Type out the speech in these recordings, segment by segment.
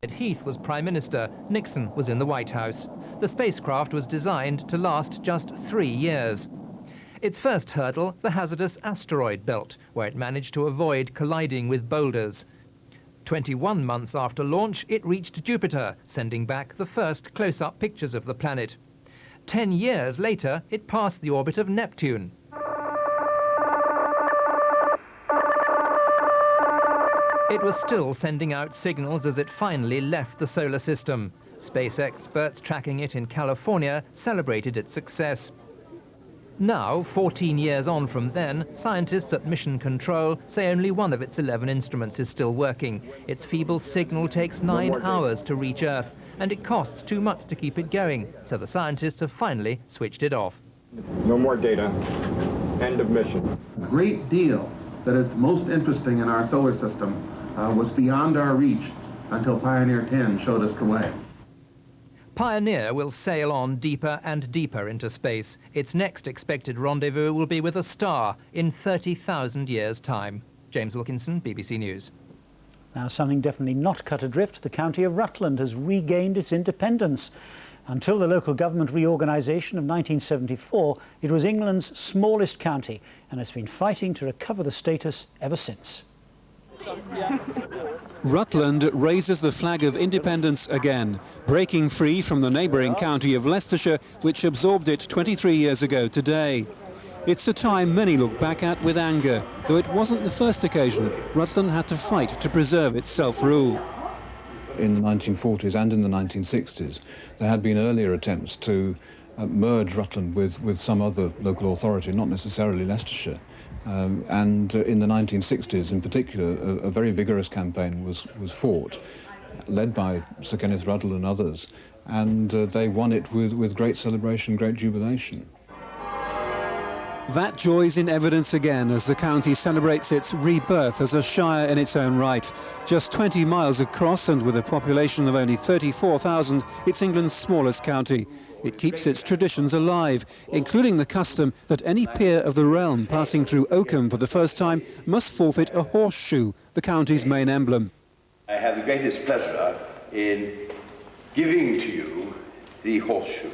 Heath was Prime Minister, Nixon was in the White House. The spacecraft was designed to last just 3 years. Its first hurdle, the hazardous asteroid belt, where it managed to avoid colliding with boulders. 21 months after launch, it reached Jupiter, sending back the first close-up pictures of the planet. 10 years later, it passed the orbit of Neptune. It was still sending out signals as it finally left the solar system. Space experts tracking it in California celebrated its success. Now, 14 years on from then, scientists at Mission Control say only one of its 11 instruments is still working. Its feeble signal takes 9 hours to reach Earth, and it costs too much to keep it going, so the scientists have finally switched it off. No more data. End of mission. A great deal that is most interesting in our solar system was beyond our reach until Pioneer 10 showed us the way. Pioneer will sail on deeper and deeper into space. Its next expected rendezvous will be with a star in 30,000 years' time. James Wilkinson, BBC News. Now, something definitely not cut adrift. The county of Rutland has regained its independence. Until the local government reorganisation of 1974, it was England's smallest county and has been fighting to recover the status ever since. Rutland raises the flag of independence again, breaking free from the neighbouring county of Leicestershire, which absorbed it 23 years ago today. It's a time many look back at with anger, though it wasn't the first occasion Rutland had to fight to preserve its self-rule. In the 1940s and in the 1960s, there had been earlier attempts to merge Rutland with some other local authority, not necessarily Leicestershire. And in the 1960s, in particular, a very vigorous campaign was fought, led by Sir Kenneth Ruddle and others, and they won it with great celebration, great jubilation. That joy's in evidence again as the county celebrates its rebirth as a shire in its own right. Just 20 miles across and with a population of only 34,000, it's England's smallest county. It keeps its traditions alive, including the custom that any peer of the realm passing through Oakham for the first time must forfeit a horseshoe, the county's main emblem. I have the greatest pleasure in giving to you the horseshoe.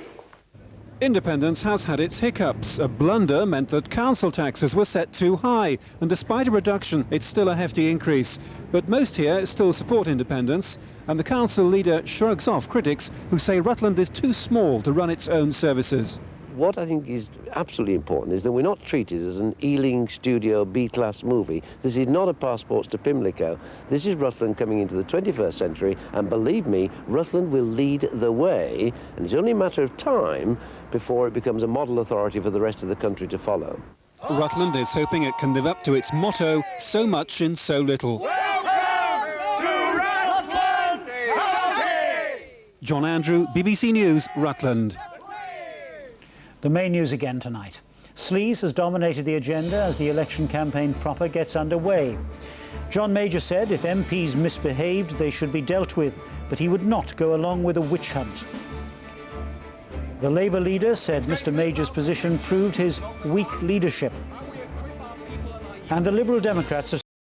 Independence has had its hiccups. A blunder meant that council taxes were set too high, and despite a reduction, it's still a hefty increase. But most here still support independence, and the council leader shrugs off critics who say Rutland is too small to run its own services. What I think is absolutely important is that we're not treated as an Ealing studio B-class movie. This is not a Passports to Pimlico. This is Rutland coming into the 21st century, and believe me, Rutland will lead the way, and it's only a matter of time before it becomes a model authority for the rest of the country to follow. Rutland is hoping it can live up to its motto, so much in so little. Welcome to Rutland County! John Andrew, BBC News, Rutland. The main news again tonight. Sleaze has dominated the agenda as the election campaign proper gets underway. John Major said if MPs misbehaved, they should be dealt with, but he would not go along with a witch hunt. The Labour leader said Mr Major's position proved his weak leadership. And the Liberal Democrats have